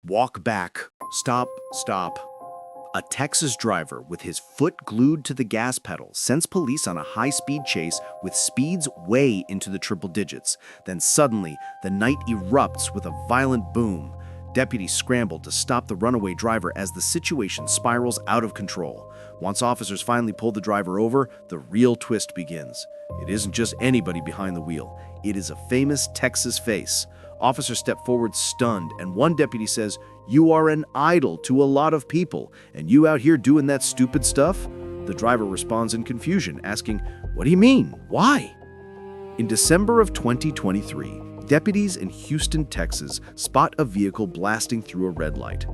Walk back. Stop, stop. A Texas driver with his foot glued to the gas pedal sends police on a high-speed chase with speeds way into the triple digits. Then suddenly, the night erupts with a violent boom. Deputies scramble to stop the runaway driver as the situation spirals out of control. Once officers finally pull the driver over, the real twist begins. It isn't just anybody behind the wheel. It is a famous Texas face. Officers step forward stunned, and one deputy says, "You are an idol to a lot of people, and you out here doing that stupid stuff?" The driver responds in confusion, asking, "What do you mean? Why?" In December of 2023, deputies in Houston, Texas, spot a vehicle blasting through a red light.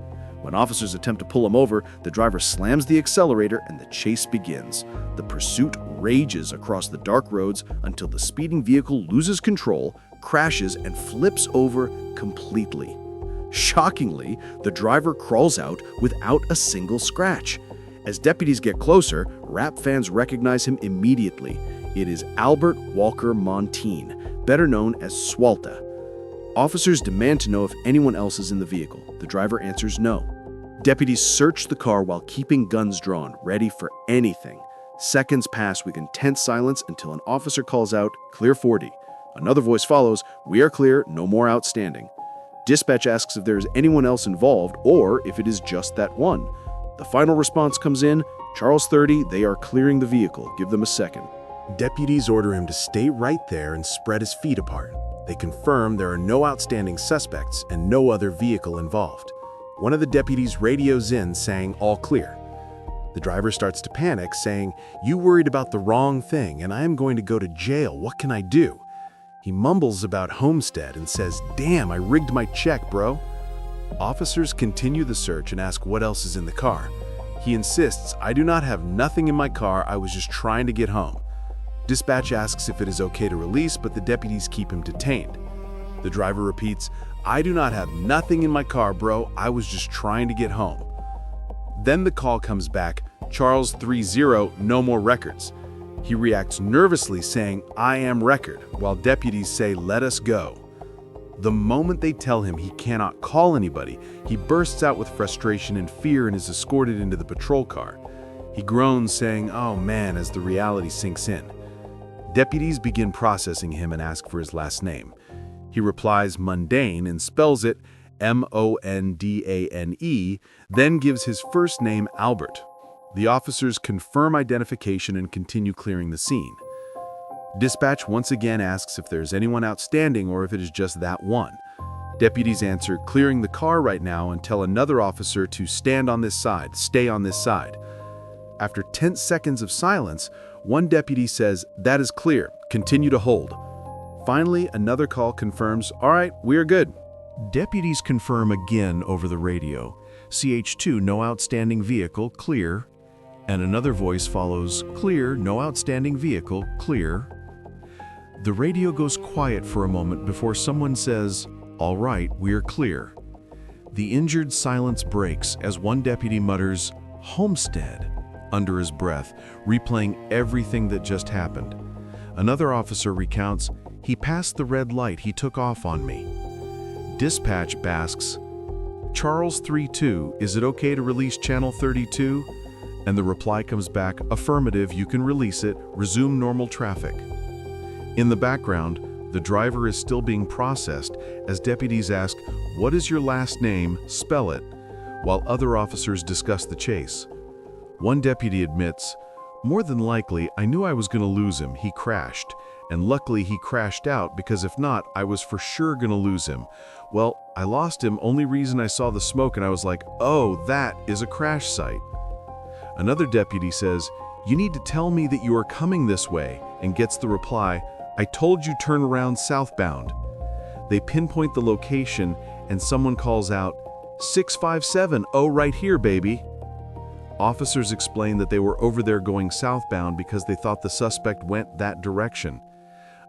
When officers attempt to pull him over, the driver slams the accelerator and the chase begins. The pursuit rages across the dark roads until the speeding vehicle loses control, crashes, and flips over completely. Shockingly, the driver crawls out without a single scratch. As deputies get closer, rap fans recognize him immediately. It is Albert Walker Montine, better known as Swalta. Officers demand to know if anyone else is in the vehicle. The driver answers no. Deputies search the car while keeping guns drawn, ready for anything. Seconds pass with intense silence until an officer calls out, "Clear 40." Another voice follows, "We are clear, no more outstanding." Dispatch asks if there is anyone else involved or if it is just that one. The final response comes in, "Charles 30, they are clearing the vehicle. Give them a second." Deputies order him to stay right there and spread his feet apart. They confirm there are no outstanding suspects and no other vehicle involved. One of the deputies radios in saying, "All clear." The driver starts to panic, saying, "You worried about the wrong thing and I am going to go to jail. What can I do?" He mumbles about Homestead and says, "Damn, I rigged my check, bro." Officers continue the search and ask what else is in the car. He insists, "I do not have nothing in my car. I was just trying to get home." Dispatch asks if it is okay to release, but the deputies keep him detained. The driver repeats, "I do not have nothing in my car, bro. I was just trying to get home." Then the call comes back, "Charles 30, no more records." He reacts nervously, saying, "I am record," while deputies say, "Let us go." The moment they tell him he cannot call anybody, he bursts out with frustration and fear and is escorted into the patrol car. He groans, saying, "Oh man," as the reality sinks in. Deputies begin processing him and ask for his last name. He replies Mundane and spells it Mondane, then gives his first name Albert. The officers confirm identification and continue clearing the scene. Dispatch once again asks if there's anyone outstanding or if it is just that one. Deputies answer, "Clearing the car right now," and tell another officer to stand on this side, stay on this side. After 10 seconds of silence, one deputy says, "That is clear, continue to hold." Finally, another call confirms, "All right, we are good." Deputies confirm again over the radio. CH2, no outstanding vehicle, clear. And another voice follows, "Clear, no outstanding vehicle, clear." The radio goes quiet for a moment before someone says, "All right, we're clear." The injured silence breaks as one deputy mutters, "Homestead," under his breath, replaying everything that just happened. Another officer recounts, "He passed the red light, he took off on me." Dispatch asks, "Charles 32, is it okay to release channel 32? And the reply comes back, "Affirmative, you can release it, resume normal traffic." In the background, the driver is still being processed as deputies ask, "What is your last name? Spell it," while other officers discuss the chase. One deputy admits, "More than likely, I knew I was going to lose him. He crashed. And luckily he crashed out because if not, I was for sure going to lose him. Well, I lost him, only reason I saw the smoke and I was like, oh, that is a crash site." Another deputy says, "You need to tell me that you are coming this way," and gets the reply, "I told you turn around southbound." They pinpoint the location and someone calls out, 657, oh, right here, baby." Officers explain that they were over there going southbound because they thought the suspect went that direction.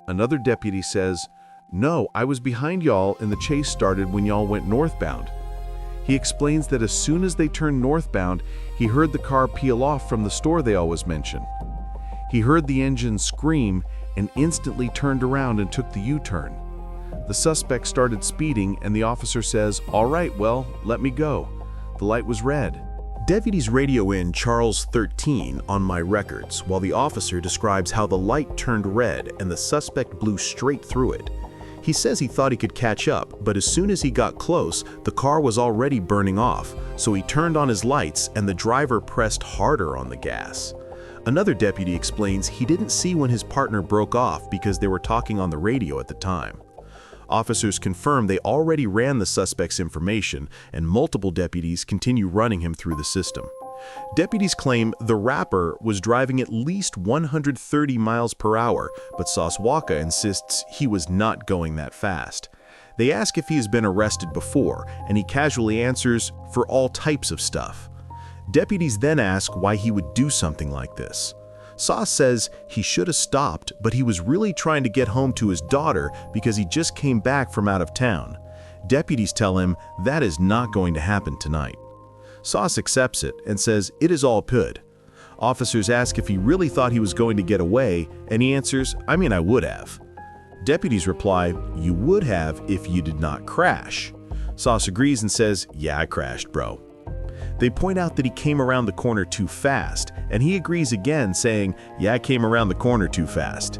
Another deputy says, "No, I was behind y'all and the chase started when y'all went northbound." He explains that as soon as they turned northbound, he heard the car peel off from the store they always mention. He heard the engine scream and instantly turned around and took the U-turn. The suspect started speeding and the officer says, "All right, well, let me go." The light was red. Deputies radio in Charles 13 on my records while the officer describes how the light turned red and the suspect blew straight through it. He says he thought he could catch up, but as soon as he got close, the car was already burning off, so he turned on his lights and the driver pressed harder on the gas. Another deputy explains he didn't see when his partner broke off because they were talking on the radio at the time. Officers confirm they already ran the suspect's information, and multiple deputies continue running him through the system. Deputies claim the rapper was driving at least 130 miles per hour, but Soswaka insists he was not going that fast. They ask if he has been arrested before, and he casually answers, "For all types of stuff." Deputies then ask why he would do something like this. Sauce says he should have stopped, but he was really trying to get home to his daughter because he just came back from out of town. Deputies tell him that is not going to happen tonight. Sauce accepts it and says it is all good. Officers ask if he really thought he was going to get away, and he answers, "I mean, I would have." Deputies reply, "You would have if you did not crash." Sauce agrees and says, "Yeah, I crashed, bro." They point out that he came around the corner too fast, and he agrees again, saying, "Yeah, I came around the corner too fast."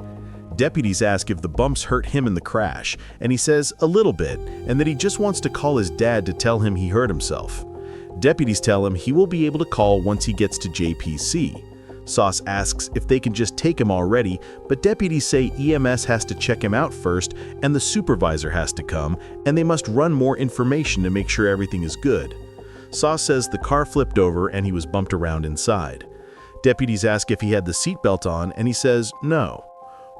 Deputies ask if the bumps hurt him in the crash, and he says a little bit, and that he just wants to call his dad to tell him he hurt himself. Deputies tell him he will be able to call once he gets to JPC. Sauce asks if they can just take him already, but deputies say EMS has to check him out first, and the supervisor has to come, and they must run more information to make sure everything is good. Sauce says the car flipped over and he was bumped around inside. Deputies ask if he had the seatbelt on, and he says no.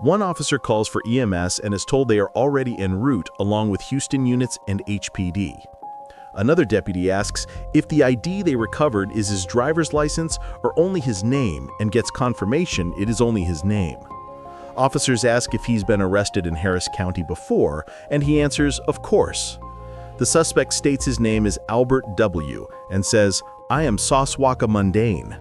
One officer calls for EMS and is told they are already en route along with Houston units and HPD. Another deputy asks if the ID they recovered is his driver's license or only his name, and gets confirmation it is only his name. Officers ask if he's been arrested in Harris County before, and he answers, of course. The suspect states his name is Albert W. and says, "I am Soswaka Mundane."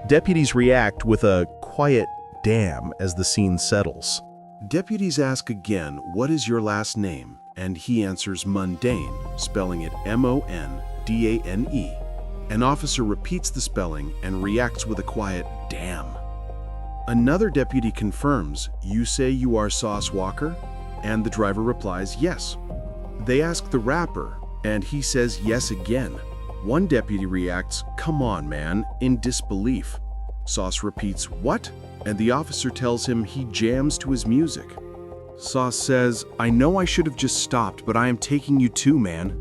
Deputies react with a quiet damn as the scene settles. Deputies ask again, "What is your last name?" And he answers Mundane, spelling it M-O-N-D-A-N-E. An officer repeats the spelling and reacts with a quiet damn. Another deputy confirms, "You say you are Sauce Walker?" And the driver replies, "Yes." They ask the rapper, and he says yes again. One deputy reacts, "Come on, man," in disbelief. Sauce repeats, "What?" And the officer tells him he jams to his music. Sauce says, "I know I should have just stopped, but I am taking you too, man."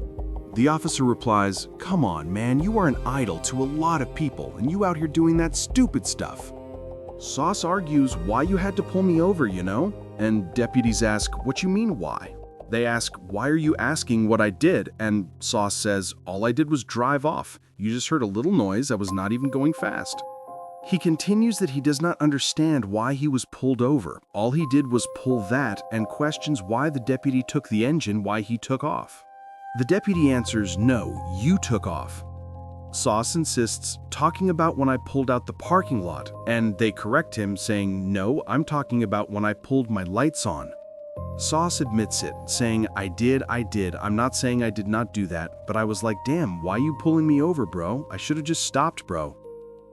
The officer replies, "Come on, man, you are an idol to a lot of people, and you out here doing that stupid stuff." Sauce argues why you had to pull me over, you know? And deputies ask, "What you mean, why?" They ask, "Why are you asking what I did?" And Sauce says, "All I did was drive off. You just heard a little noise. I was not even going fast." He continues that he does not understand why he was pulled over. All he did was pull that, and questions why the deputy took the engine, why he took off. The deputy answers, "No, you took off." Sauce insists, "Talking about when I pulled out the parking lot," and they correct him, saying, "No, I'm talking about when I pulled my lights on." Sauce admits it, saying, I did. I'm not saying I did not do that, but I was like, damn, why you pulling me over, bro? I should have just stopped, bro."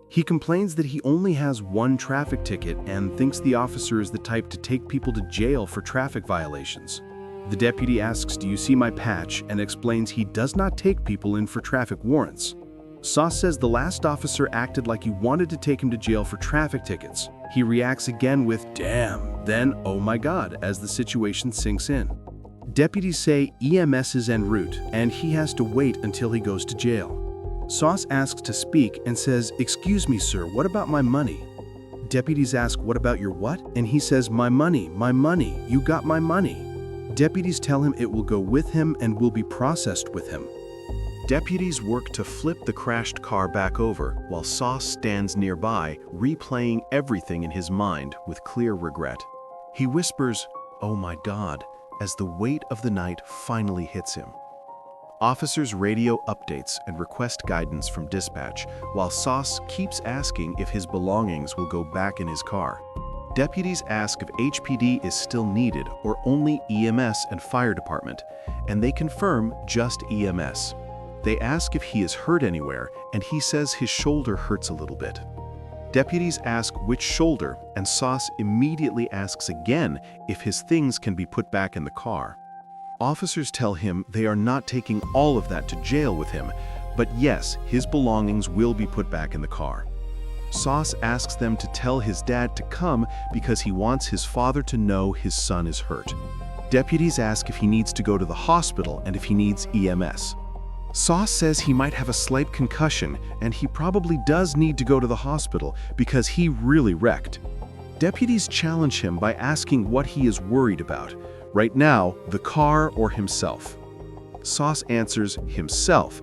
He complains that he only has one traffic ticket and thinks the officer is the type to take people to jail for traffic violations. The deputy asks, "Do you see my patch?" and explains he does not take people in for traffic warrants. Sauce says the last officer acted like he wanted to take him to jail for traffic tickets. He reacts again with, "Damn," then, "Oh my God," as the situation sinks in. Deputies say EMS is en route, and he has to wait until he goes to jail. Sauce asks to speak and says, "Excuse me, sir, what about my money?" Deputies ask, "What about your what?" And he says, my money, you got my money." Deputies tell him it will go with him and will be processed with him. Deputies work to flip the crashed car back over, while Sauce stands nearby, replaying everything in his mind with clear regret. He whispers, "Oh my God," as the weight of the night finally hits him. Officers radio updates and request guidance from dispatch, while Sauce keeps asking if his belongings will go back in his car. Deputies ask if HPD is still needed or only EMS and fire department, and they confirm just EMS. They ask if he is hurt anywhere, and he says his shoulder hurts a little bit. Deputies ask which shoulder, and Sauce immediately asks again if his things can be put back in the car. Officers tell him they are not taking all of that to jail with him, but yes, his belongings will be put back in the car. Sauce asks them to tell his dad to come because he wants his father to know his son is hurt. Deputies ask if he needs to go to the hospital and if he needs EMS. Sauce says he might have a slight concussion and he probably does need to go to the hospital because he really wrecked. Deputies challenge him by asking what he is worried about. Right now, the car or himself. Sauce answers himself,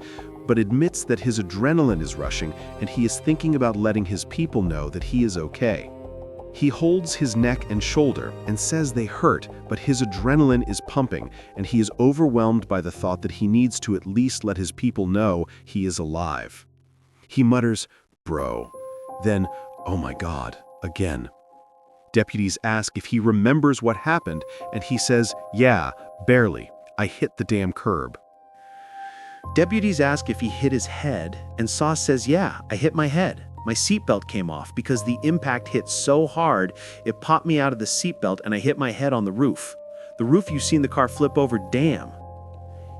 but admits that his adrenaline is rushing and he is thinking about letting his people know that he is okay. He holds his neck and shoulder and says they hurt, but his adrenaline is pumping and he is overwhelmed by the thought that he needs to at least let his people know he is alive. He mutters, "Bro," then, "Oh my God," again. Deputies ask if he remembers what happened, and he says, "Yeah, barely. I hit the damn curb." Deputies ask if he hit his head, and Sauce says, "Yeah, I hit my head. My seatbelt came off because the impact hit so hard, it popped me out of the seatbelt and I hit my head on the roof. The roof you've seen the car flip over, damn."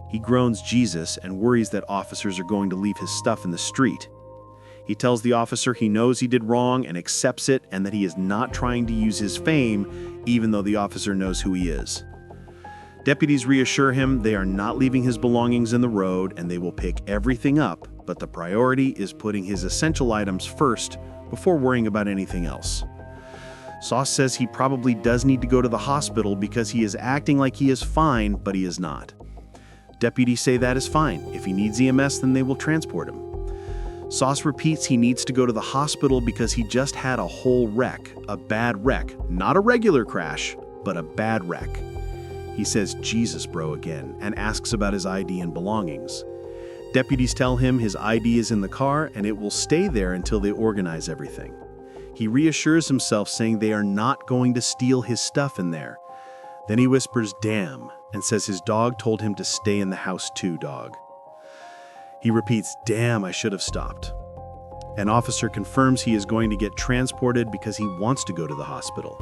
He groans Jesus and worries that officers are going to leave his stuff in the street. He tells the officer he knows he did wrong and accepts it and that he is not trying to use his fame, even though the officer knows who he is. Deputies reassure him they are not leaving his belongings in the road and they will pick everything up, but the priority is putting his essential items first before worrying about anything else. Sauce says he probably does need to go to the hospital because he is acting like he is fine, but he is not. Deputies say that is fine. If he needs EMS, then they will transport him. Sauce repeats he needs to go to the hospital because he just had a whole wreck, a bad wreck, not a regular crash, but a bad wreck. He says, "Jesus, bro," again, and asks about his ID and belongings. Deputies tell him his ID is in the car and it will stay there until they organize everything. He reassures himself, saying they are not going to steal his stuff in there. Then he whispers, "Damn," and says his dog told him to stay in the house too, dog. He repeats, "Damn, I should have stopped." An officer confirms he is going to get transported because he wants to go to the hospital.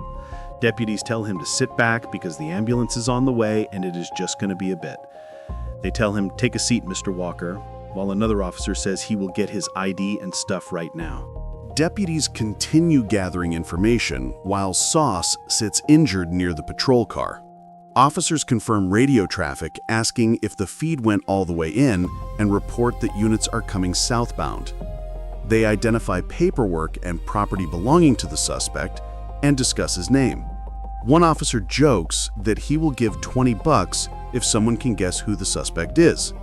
Deputies tell him to sit back because the ambulance is on the way and it is just going to be a bit. They tell him, "Take a seat, Mr. Walker," while another officer says he will get his ID and stuff right now. Deputies continue gathering information while Sauce sits injured near the patrol car. Officers confirm radio traffic, asking if the feed went all the way in and report that units are coming southbound. They identify paperwork and property belonging to the suspect and discuss his name. One officer jokes that he will give $20 if someone can guess who the suspect is.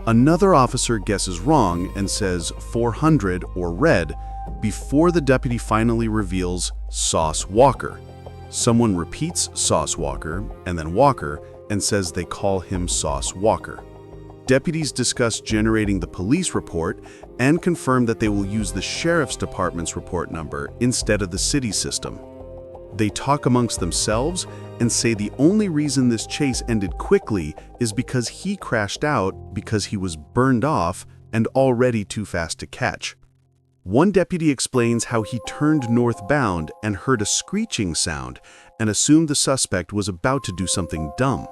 Another officer guesses wrong and says 400 or red before the deputy finally reveals Sauce Walker. Someone repeats Sauce Walker and then Walker and says they call him Sauce Walker. Deputies discuss generating the police report and confirm that they will use the sheriff's department's report number instead of the city system. They talk amongst themselves and say the only reason this chase ended quickly is because he crashed out because he was burned off and already too fast to catch. One deputy explains how he turned northbound and heard a screeching sound and assumed the suspect was about to do something dumb.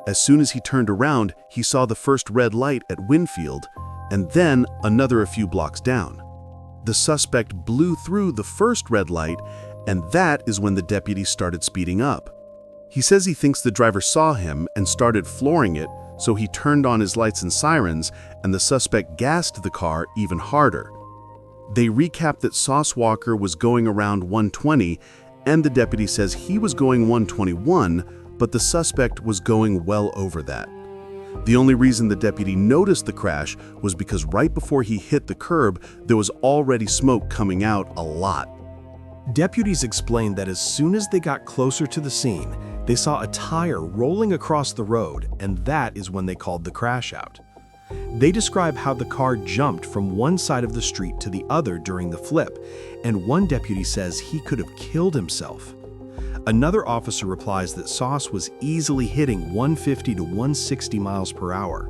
As soon as he turned around, he saw the first red light at Winfield and then another a few blocks down. The suspect blew through the first red light, and that is when the deputy started speeding up. He says he thinks the driver saw him and started flooring it, so he turned on his lights and sirens, and the suspect gassed the car even harder. They recap that Sauce Walker was going around 120, and the deputy says he was going 121, but the suspect was going well over that. The only reason the deputy noticed the crash was because right before he hit the curb, there was already smoke coming out a lot. Deputies explained that as soon as they got closer to the scene, they saw a tire rolling across the road, and that is when they called the crash out. They describe how the car jumped from one side of the street to the other during the flip, and one deputy says he could have killed himself. Another officer replies that Sauce was easily hitting 150 to 160 miles per hour.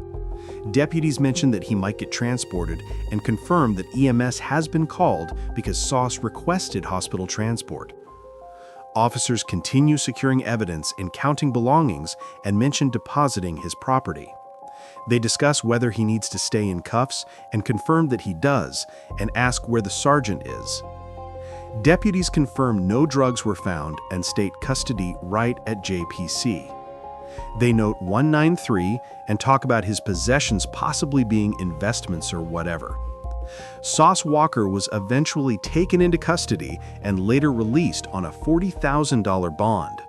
Deputies mention that he might get transported and confirm that EMS has been called because Sauce requested hospital transport. Officers continue securing evidence and counting belongings and mention depositing his property. They discuss whether he needs to stay in cuffs and confirm that he does, and ask where the sergeant is. Deputies confirm no drugs were found and state custody right at JPC. They note 193 and talk about his possessions possibly being investments or whatever. Sauce Walker was eventually taken into custody and later released on a $40,000 bond.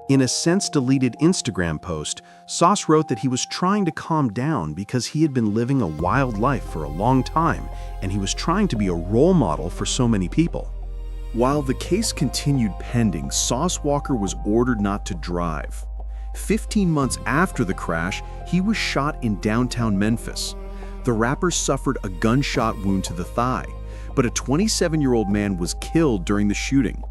In a since-deleted Instagram post, Sauce wrote that he was trying to calm down because he had been living a wild life for a long time and he was trying to be a role model for so many people. While the case continued pending, Sauce Walker was ordered not to drive. 15 months after the crash, he was shot in downtown Memphis. The rapper suffered a gunshot wound to the thigh, but a 27-year-old man was killed during the shooting.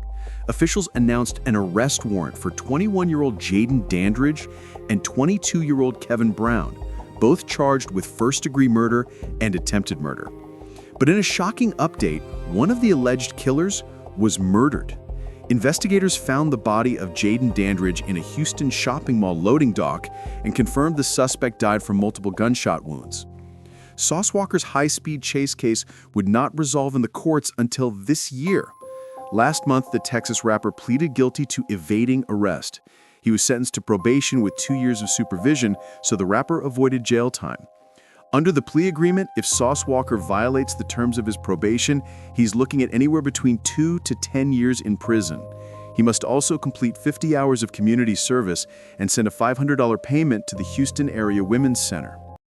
Officials announced an arrest warrant for 21-year-old Jaden Dandridge and 22-year-old Kevin Brown, both charged with first-degree murder and attempted murder. But in a shocking update, one of the alleged killers was murdered. Investigators found the body of Jaden Dandridge in a Houston shopping mall loading dock and confirmed the suspect died from multiple gunshot wounds. Sauce Walker's high-speed chase case would not resolve in the courts until this year. Last month, the Texas rapper pleaded guilty to evading arrest. He was sentenced to probation with 2 years of supervision, so the rapper avoided jail time. Under the plea agreement, if Sauce Walker violates the terms of his probation, he's looking at anywhere between 2 to 10 years in prison. He must also complete 50 hours of community service and send a $500 payment to the Houston Area Women's Center.